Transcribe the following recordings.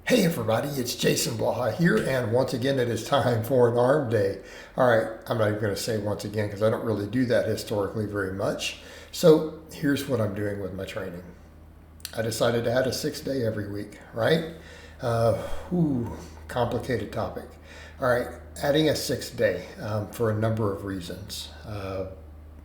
Hey everybody, it's Jason Blaha here, and once again it is time for an arm day. All right, I'm not even going to say once again because I don't really do that historically very much. So here's what I'm doing with my training. I decided to add a 6-day every week, right? Uh, ooh, Complicated topic. All right, adding a 6th day for a number of reasons.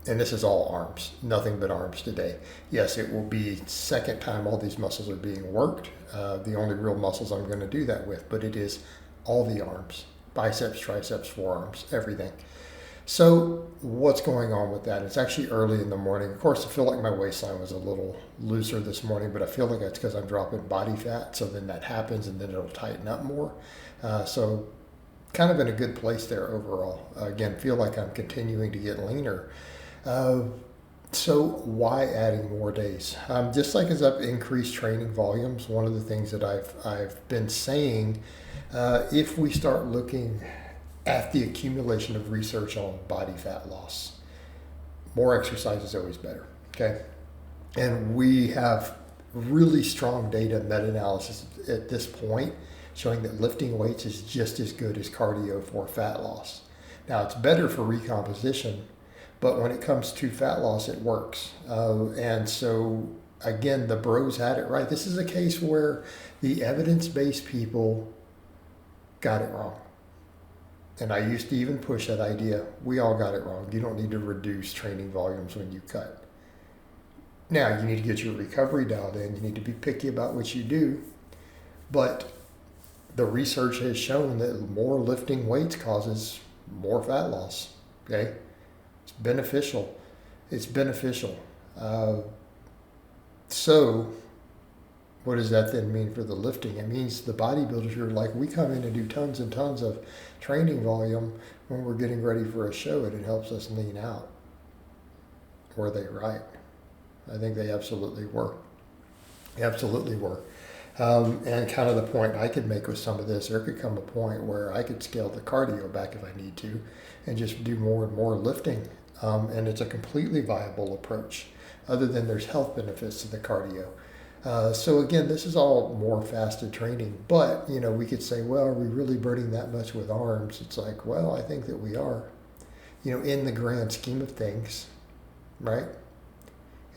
And this is all arms, nothing but arms today. Yes, it will be second time all these muscles are being worked. The only real muscles I'm going to do that with, but it is all the arms, biceps, triceps, forearms, everything. So what's going on with that? It's actually early in the morning. Of course, I feel like my waistline was a little looser this morning, but I feel like that's because I'm dropping body fat. So then that happens and then it'll tighten up more. So kind of in a good place there overall. Again, feel like I'm continuing to get leaner. Uh, so why adding more days? Just like as I've increased training volumes, one of the things that I've been saying, if we start looking at the accumulation of research on body fat loss, more exercise is always better. Okay, and we have really strong data meta-analysis at this point showing that lifting weights is just as good as cardio for fat loss. Now it's better for recomposition, but when it comes to fat loss, it works. And so, again, the bros had it right. This is a case where the evidence-based people got it wrong. And I used to even push that idea. We all got it wrong. You don't need to reduce training volumes when you cut. Now, you need to get your recovery dialed in. You need to be picky about what you do. But the research has shown that more lifting weights causes more fat loss. Okay? It's beneficial. It's beneficial. So what does that then mean for the lifting? It means the bodybuilders are like, we come in and do tons and tons of training volume when we're getting ready for a show, and it helps us lean out. Were they right? I think they absolutely were. Absolutely were. And kind of the point I could make with some of this, there could come a point where I could scale the cardio back if I need to and just do more and more lifting. And it's a completely viable approach, other than there's health benefits to the cardio. So again, this is all more fasted training, but we could say, well, are we really burning that much with arms? It's like, well, I think that we are, in the grand scheme of things, right?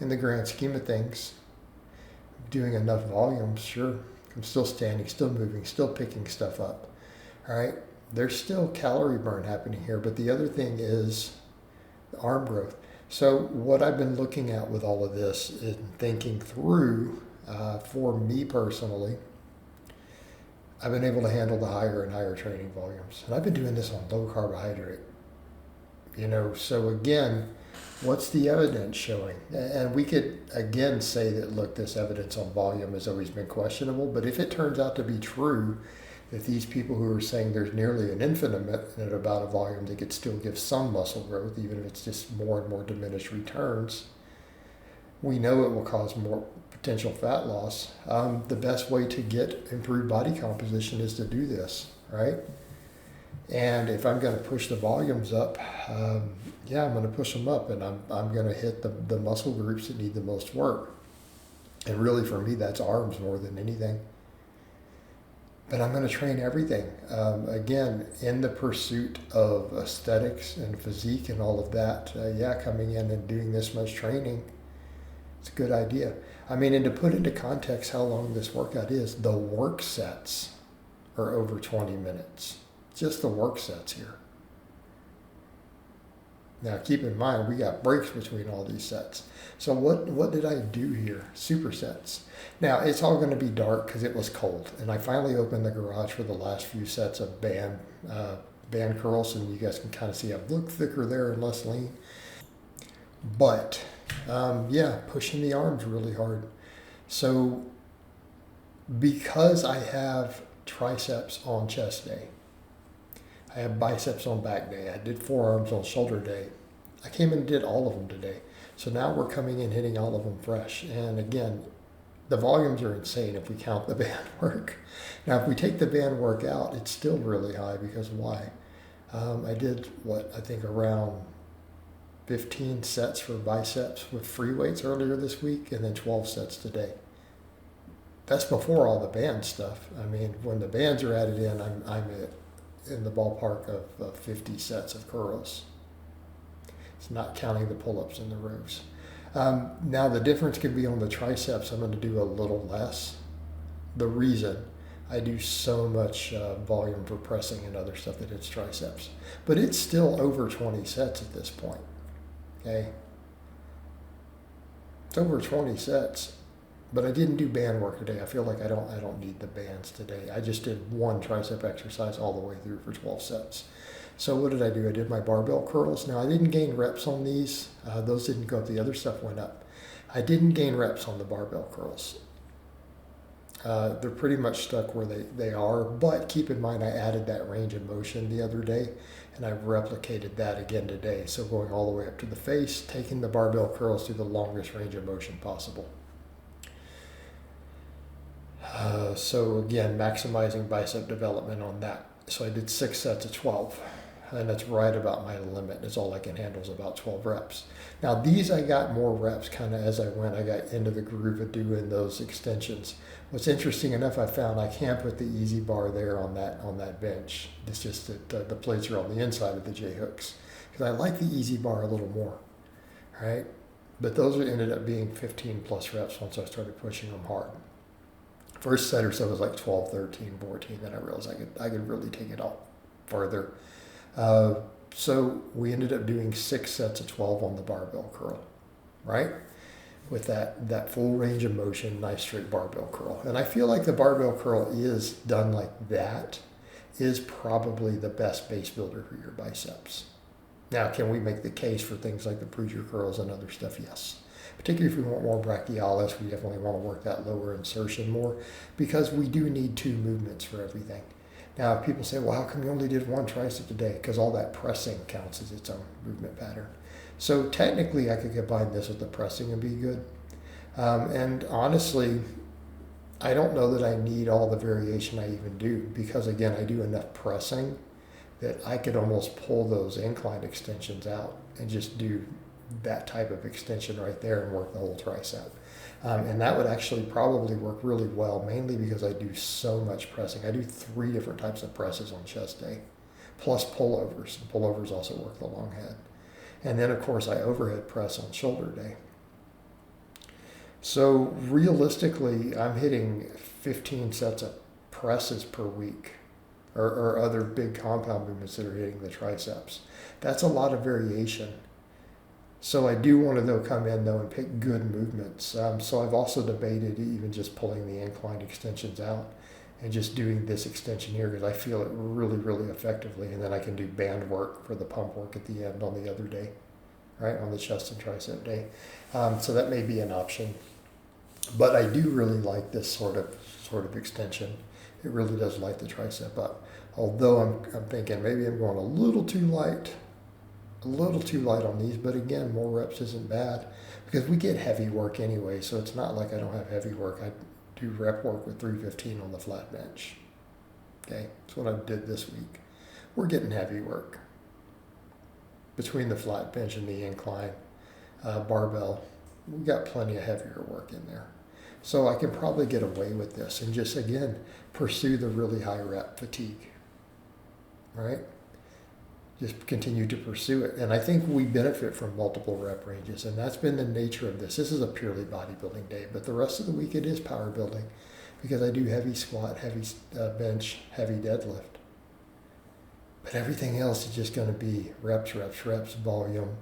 In the grand scheme of things, doing enough volume, sure. I'm still standing, still moving, still picking stuff up. All right. There's still calorie burn happening here, but the other thing is arm growth. So what I've been looking at with all of this and thinking through, for me personally, I've been able to handle the higher and higher training volumes. And I've been doing this on low carbohydrate. So again, what's the evidence showing? And we could, again, say that, look, this evidence on volume has always been questionable, but if it turns out to be true, that these people who are saying there's nearly an infinite amount of volume that could still give some muscle growth, even if it's just more and more diminished returns, we know it will cause more potential fat loss. The best way to get improved body composition is to do this, right? And if I'm going to push the volumes up, I'm going to push them up, and I'm going to hit the muscle groups that need the most work. And really, for me, that's arms more than anything. But I'm going to train everything. Again, in the pursuit of aesthetics and physique and all of that, coming in and doing this much training, it's a good idea. I mean, and to put into context how long this workout is, the work sets are over 20 minutes. Just the work sets here. Now, keep in mind, we got breaks between all these sets. So what did I do here? Supersets. Now, it's all going to be dark because it was cold. And I finally opened the garage for the last few sets of band curls, so you guys can kind of see I look thicker there and less lean. But, pushing the arms really hard. So, because I have triceps on chest day, I have biceps on back day, I did forearms on shoulder day, I came in and did all of them today. So now we're coming in hitting all of them fresh. And again, the volumes are insane if we count the band work. Now, if we take the band work out, it's still really high because why? I did around 15 sets for biceps with free weights earlier this week, and then 12 sets today. That's before all the band stuff. I mean, when the bands are added in, in the ballpark of 50 sets of curls. It's not counting the pull-ups and the rows. Now the difference can be on the triceps. I'm going to do a little less. The reason I do so much volume for pressing and other stuff that it's triceps, but it's still over 20 sets at this point. Okay, it's over 20 sets, but I didn't do band work today. I feel like I don't need the bands today. I just did one tricep exercise all the way through for 12 sets. So what did I do? I did my barbell curls. Now I didn't gain reps on these. Those didn't go up. The other stuff went up. I didn't gain reps on the barbell curls. They're pretty much stuck where they are, but keep in mind I added that range of motion the other day, and I've replicated that again today. So going all the way up to the face, taking the barbell curls to the longest range of motion possible. So again, maximizing bicep development on that. So I did 6 sets of 12, and that's right about my limit. It's all I can handle is about 12 reps. Now these I got more reps kind of as I went. I got into the groove of doing those extensions. What's interesting enough, I found I can't put the easy bar there on that bench. It's just that the plates are on the inside of the J hooks, because I like the easy bar a little more, right? But those ended up being 15 plus reps once I started pushing them hard. First set or so was like 12, 13, 14. Then I realized I could really take it out farther. So we ended up doing 6 sets of 12 on the barbell curl, right? With that full range of motion, nice straight barbell curl. And I feel like the barbell curl is done like that is probably the best base builder for your biceps. Now, can we make the case for things like the preacher curls and other stuff? Yes. Particularly if we want more brachialis, we definitely want to work that lower insertion more, because we do need 2 movements for everything. Now, if people say, well, how come you only did 1 tricep today? Because all that pressing counts as its own movement pattern. So technically, I could combine this with the pressing and be good. And honestly, I don't know that I need all the variation I even do, because again, I do enough pressing that I could almost pull those incline extensions out and just do that type of extension right there and work the whole tricep. And that would actually probably work really well, mainly because I do so much pressing. I do 3 different types of presses on chest day, plus pullovers. And pullovers also work the long head. And then, of course, I overhead press on shoulder day. So realistically, I'm hitting 15 sets of presses per week, or other big compound movements that are hitting the triceps. That's a lot of variation. So I do want to, though, come in, though, and pick good movements. So I've also debated even just pulling the incline extensions out and just doing this extension here, because I feel it really, really effectively. And then I can do band work for the pump work at the end on the other day, right, on the chest and tricep day. So that may be an option. But I do really like this sort of extension. It really does light the tricep up. Although I'm thinking maybe I'm going a little too light on these, but again, more reps isn't bad, because we get heavy work anyway, so it's not like I don't have heavy work. I do rep work with 315 on the flat bench. Okay, that's what I did this week. We're getting heavy work. Between the flat bench and the incline barbell, we got plenty of heavier work in there. So I can probably get away with this and just, again, pursue the really high rep fatigue, right? Just continue to pursue it. And I think we benefit from multiple rep ranges, and that's been the nature of this. This is a purely bodybuilding day, but the rest of the week it is power building, because I do heavy squat, heavy bench, heavy deadlift. But everything else is just going to be reps, volume,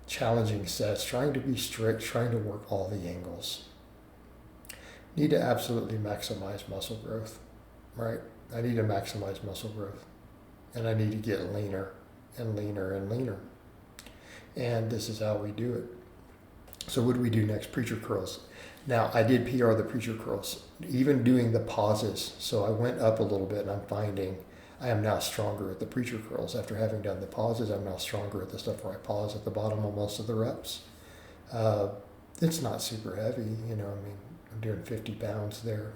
challenging sets, trying to be strict, trying to work all the angles. Need to absolutely maximize muscle growth, right? I need to maximize muscle growth. And I need to get leaner and leaner and leaner. And this is how we do it. So what do we do next? Preacher curls. Now, I did PR the preacher curls, even doing the pauses. So I went up a little bit, and I'm finding I am now stronger at the preacher curls. After having done the pauses, I'm now stronger at the stuff where I pause at the bottom on most of the reps. It's not super heavy, I mean, I'm doing 50 pounds there.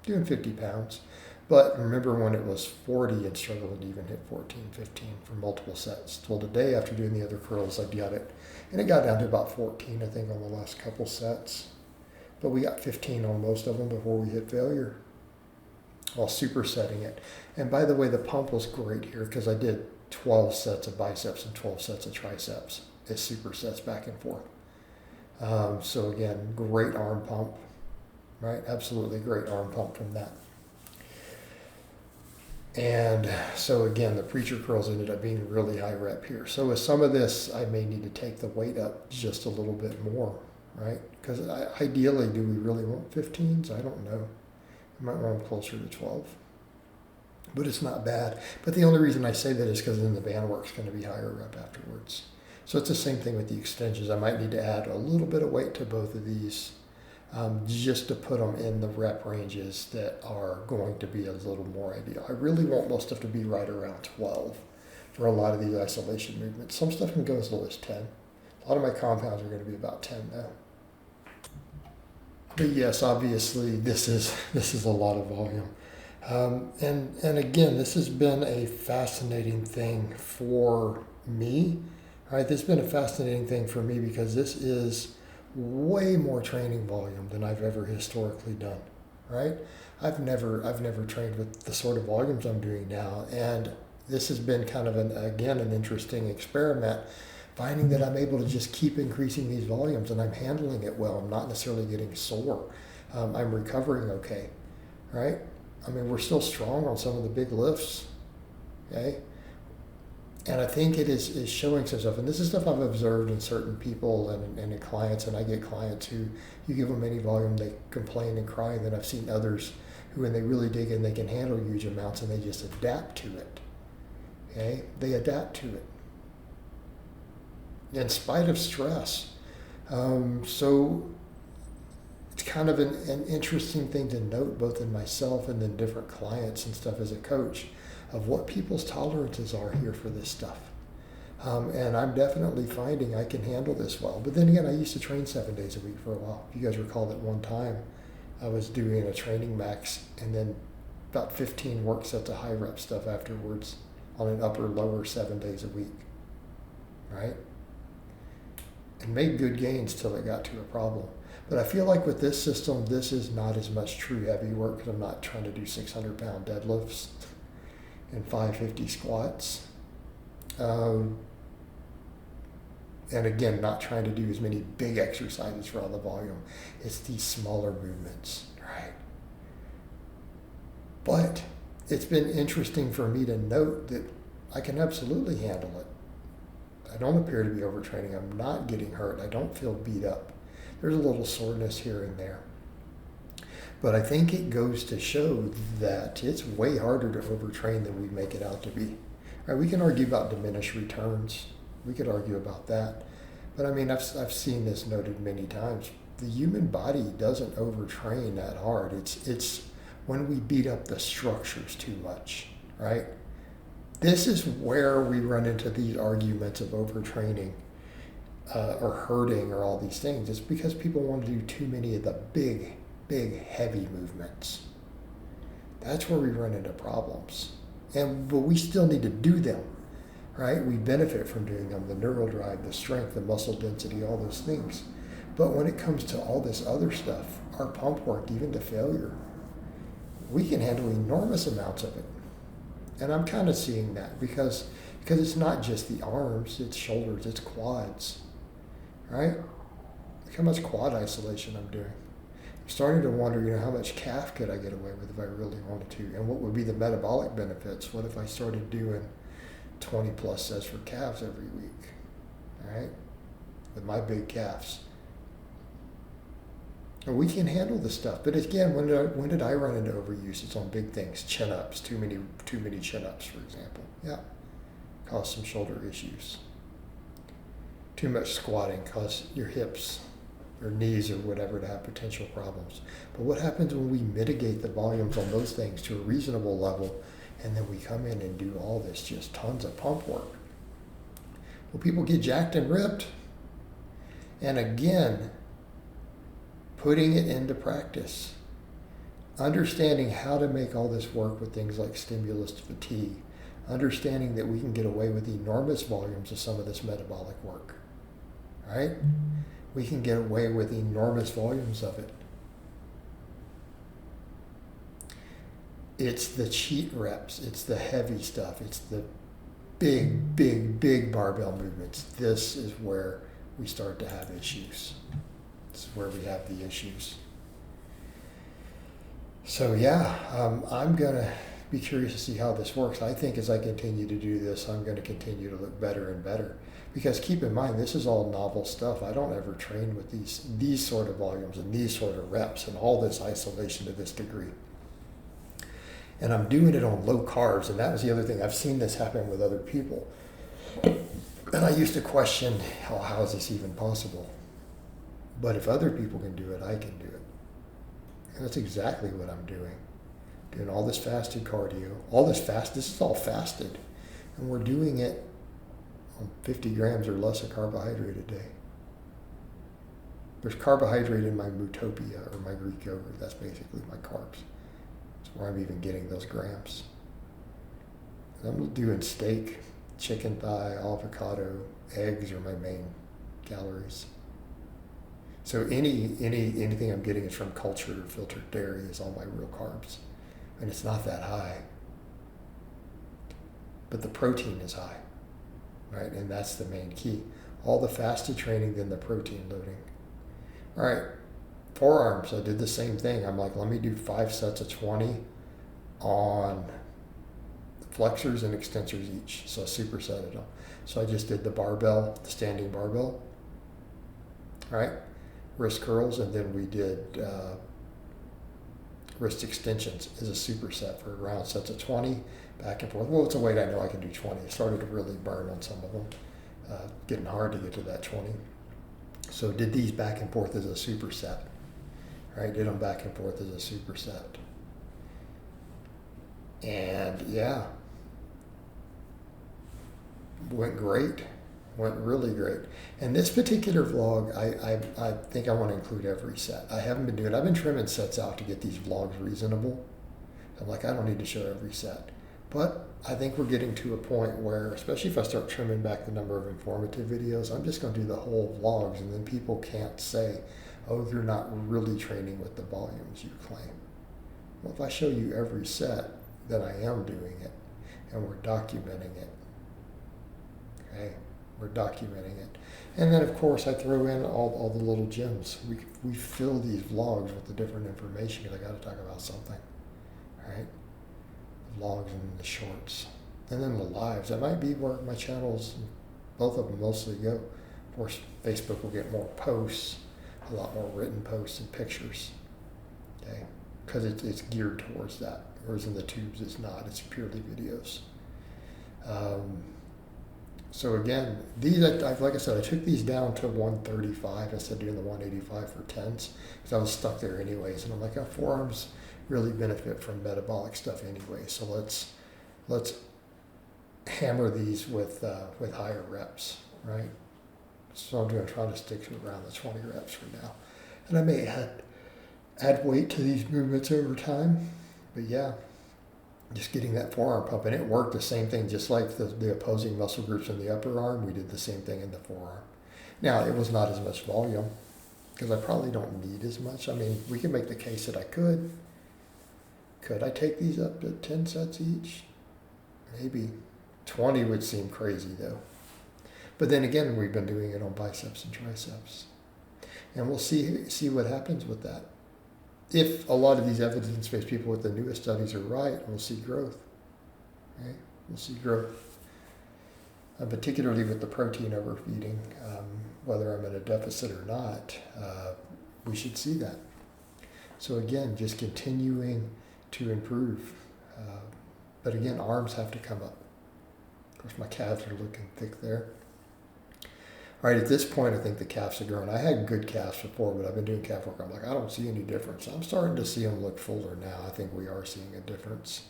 Doing 50 pounds. But remember when it was 40 and struggled to even hit 14, 15 for multiple sets. Well, today after doing the other curls, I got it. And it got down to about 14, I think, on the last couple sets. but we got 15 on most of them before we hit failure while supersetting it. And by the way, the pump was great here because I did 12 sets of biceps and 12 sets of triceps as supersets back and forth. So again, great arm pump, right? Absolutely great arm pump from that. And so again, the preacher curls ended up being really high rep here. So with some of this, I may need to take the weight up just a little bit more, right? Because ideally, do we really want 15s? I don't know. I might want them closer to 12. But it's not bad. But the only reason I say that is because then the band work's going to be higher rep afterwards. So it's the same thing with the extensions. I might need to add a little bit of weight to both of these just to put them in the rep ranges that are going to be a little more ideal. I really want most stuff to be right around 12 for a lot of these isolation movements. Some stuff can go as low as 10. A lot of my compounds are going to be about 10 though. But yes, obviously this is a lot of volume. And again, this has been a fascinating thing for me. Right, this has been a fascinating thing for me because this is way more training volume than I've ever historically done. Right, I've never trained with the sort of volumes I'm doing now, and this has been kind of an interesting experiment, finding that I'm able to just keep increasing these volumes and I'm handling it well. I'm not necessarily getting sore. I'm recovering okay. Right, I mean we're still strong on some of the big lifts. Okay. And I think it is showing some stuff. And this is stuff I've observed in certain people and in clients. And I get clients who, you give them any volume, they complain and cry. And then I've seen others who, when they really dig in, they can handle huge amounts and they just adapt to it. Okay? They adapt to it in spite of stress. So it's kind of an interesting thing to note, both in myself and then different clients and stuff as a coach, of what people's tolerances are here for this stuff. And I'm definitely finding I can handle this well. But then again, I used to train 7 days a week for a while. If you guys recall that one time I was doing a training max and then about 15 work sets of high rep stuff afterwards on an upper lower 7 days a week, right? And made good gains till it got to a problem. But I feel like with this system, this is not as much true heavy work because I'm not trying to do 600-pound deadlifts and 550 squats. And again, not trying to do as many big exercises for all the volume. It's these smaller movements, right? But it's been interesting for me to note that I can absolutely handle it. I don't appear to be overtraining. I'm not getting hurt. I don't feel beat up. There's a little soreness here and there. But I think it goes to show that it's way harder to overtrain than we make it out to be. Right, we can argue about diminished returns. We could argue about that. But I mean, I've seen this noted many times. The human body doesn't overtrain that hard. It's when we beat up the structures too much, right? This is where we run into these arguments of overtraining or hurting or all these things. It's because people want to do too many of the big, heavy movements. That's where we run into problems. But we still need to do them, right? We benefit from doing them, the neural drive, the strength, the muscle density, all those things. But when it comes to all this other stuff, our pump work, even to failure, we can handle enormous amounts of it. And I'm kind of seeing that because it's not just the arms, it's shoulders, it's quads, right? Look how much quad isolation I'm doing. I'm starting to wonder, how much calf could I get away with if I really wanted to? And what would be the metabolic benefits? What if I started doing 20 plus sets for calves every week, all right? With my big calves. And we can handle this stuff. But again, when did I run into overuse? It's on big things. Chin-ups, too many chin-ups, for example. Yeah, cause some shoulder issues. Too much squatting cause your hips or knees or whatever to have potential problems. But what happens when we mitigate the volumes on those things to a reasonable level and then we come in and do all this, just tons of pump work? Well, people get jacked and ripped. And again, putting it into practice, understanding how to make all this work with things like stimulus to fatigue, understanding that we can get away with enormous volumes of some of this metabolic work, right? We can get away with enormous volumes of it It's the cheat reps. It's the heavy stuff. It's the big, big, big barbell movements. This is where we start to have issues. This is where we have the issues. So yeah, I'm going to be curious to see how this works. I think as I continue to do this, I'm going to continue to look better and better. Because keep in mind, this is all novel stuff. I don't ever train with these sort of volumes and these sort of reps and all this isolation to this degree. And I'm doing it on low carbs, and that was the other thing. I've seen this happen with other people. And I used to question, how is this even possible? But if other people can do it, I can do it. And that's exactly what I'm doing. Doing all this fasted cardio, this is all fasted. And we're doing it on 50 grams or less of carbohydrate a day. There's carbohydrate in my Mutopia or my Greek yogurt. That's basically my carbs. That's where I'm even getting those grams. And I'm doing steak, chicken thigh, avocado, eggs are my main calories. So anything I'm getting is from cultured or filtered dairy is all my real carbs. And it's not that high. But the protein is high, right? And that's the main key. All the fasted training, then the protein loading. All right, forearms, I did the same thing. I'm like, let me do 5 sets of 20 on flexors and extensors each. So I supersetted them. So I just did the barbell, the standing barbell, all right? Wrist curls, and then we did wrist extensions as a superset for round sets of 20, back and forth. Well, it's a weight I know I can do 20. It started to really burn on some of them, getting hard to get to that 20. So did these back and forth as a superset, right? Did them back and forth as a superset. And yeah, went great. Went really great. And this particular vlog, I think I want to include every set. I haven't been doing, I've been trimming sets out to get these vlogs reasonable. I'm like, I don't need to show every set. But I think we're getting to a point where, especially if I start trimming back the number of informative videos, I'm just going to do the whole vlogs, and then people can't say, oh, you're not really training with the volumes you claim. Well, if I show you every set, then I am doing it, and we're documenting it. Okay? We're documenting it. And then, of course, I throw in all the little gems. We fill these vlogs with the different information because I got to talk about something, right? The vlogs and the shorts. And then the lives. That might be where my channels, both of them mostly go. Of course, Facebook will get more posts, a lot more written posts and pictures, okay? Because it's geared towards that. Whereas in the tubes, it's not. It's purely videos. So again, these, like I said, I took these down to 135 instead of doing the 185 for 10s because I was stuck there anyways. And I'm like, forearms really benefit from metabolic stuff anyway. So let's hammer these with higher reps, right? So I'm going to try to stick to around the 20 reps for now. And I may add weight to these movements over time, but yeah. Just getting that forearm pump, and it worked the same thing, just like the opposing muscle groups in the upper arm, we did the same thing in the forearm. Now, it was not as much volume, because I probably don't need as much. I mean, we can make the case that I could. Could I take these up to 10 sets each? Maybe. 20 would seem crazy, though. But then again, we've been doing it on biceps and triceps. And we'll see what happens with that. If a lot of these evidence-based people with the newest studies are right, we'll see growth. Right? We'll see growth. Particularly with the protein overfeeding, whether I'm in a deficit or not, we should see that. So again, just continuing to improve. But again, arms have to come up. Of course, my calves are looking thick there. All right, at this point, I think the calves are growing. I had good calves before, but I've been doing calf work. I'm like, I don't see any difference. I'm starting to see them look fuller now. I think we are seeing a difference.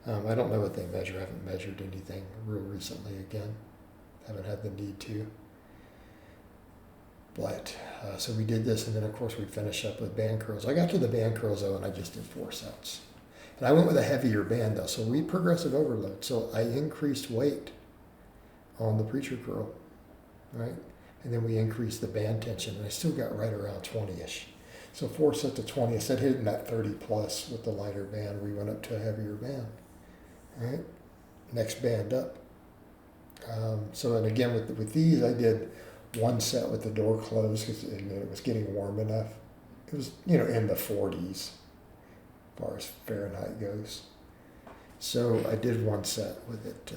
I don't know what they measure. I haven't measured anything real recently again. Haven't had the need to. But, so we did this, and then, of course, we finished up with band curls. I got to the band curls, though, and I just did 4 sets. And I went with a heavier band, though, so we progressive overload. So I increased weight on the preacher curl, right? And then we increased the band tension, and I still got right around 20-ish. So 4 sets of 20. I said hitting that 30 plus with the lighter band. We went up to a heavier band. All right. Next band up. So, and again, with these, I did 1 set with the door closed because it was getting warm enough. It was, in the 40s as far as Fahrenheit goes. So I did 1 set with it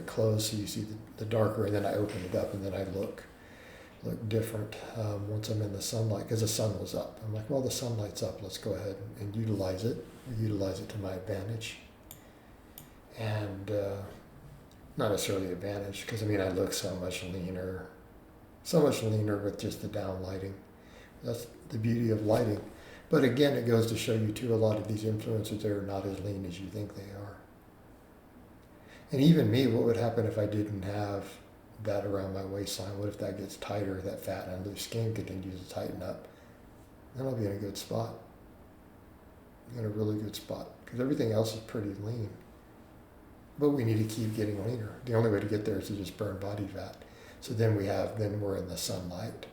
closed, so you see the darker, and then I opened it up, and then I look different once I'm in the sunlight, because the sun was up. I'm like, well, the sunlight's up, let's go ahead and utilize it to my advantage. And not necessarily advantage, because I look so much leaner with just the down lighting. That's the beauty of lighting. But again, it goes to show you too, a lot of these influencers, they're not as lean as you think they are. And even me, what would happen if I didn't have that around my waistline? What if that gets tighter, that fat and loose skin continues to tighten up? Then I'll be in a good spot. In a really good spot. Because everything else is pretty lean. But we need to keep getting leaner. The only way to get there is to just burn body fat. So then we're in the sunlight.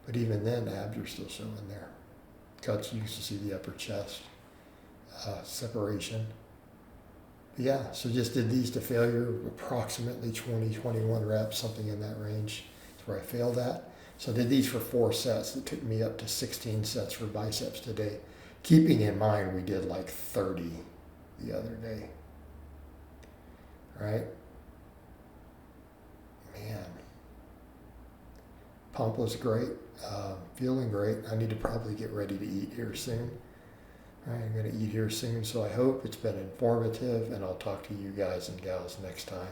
But even then, abs are still showing there. Cuts, you used to see the upper chest separation. But yeah, so just did these to failure, approximately 20, 21 reps, something in that range. That's where I failed at. So I did these for 4 sets. It took me up to 16 sets for biceps today. Keeping in mind, we did like 30 the other day. Right? Man. Pump was great. Feeling great. I need to probably get ready to eat here soon. All right, I'm going to eat here soon, so I hope it's been informative, and I'll talk to you guys and gals next time.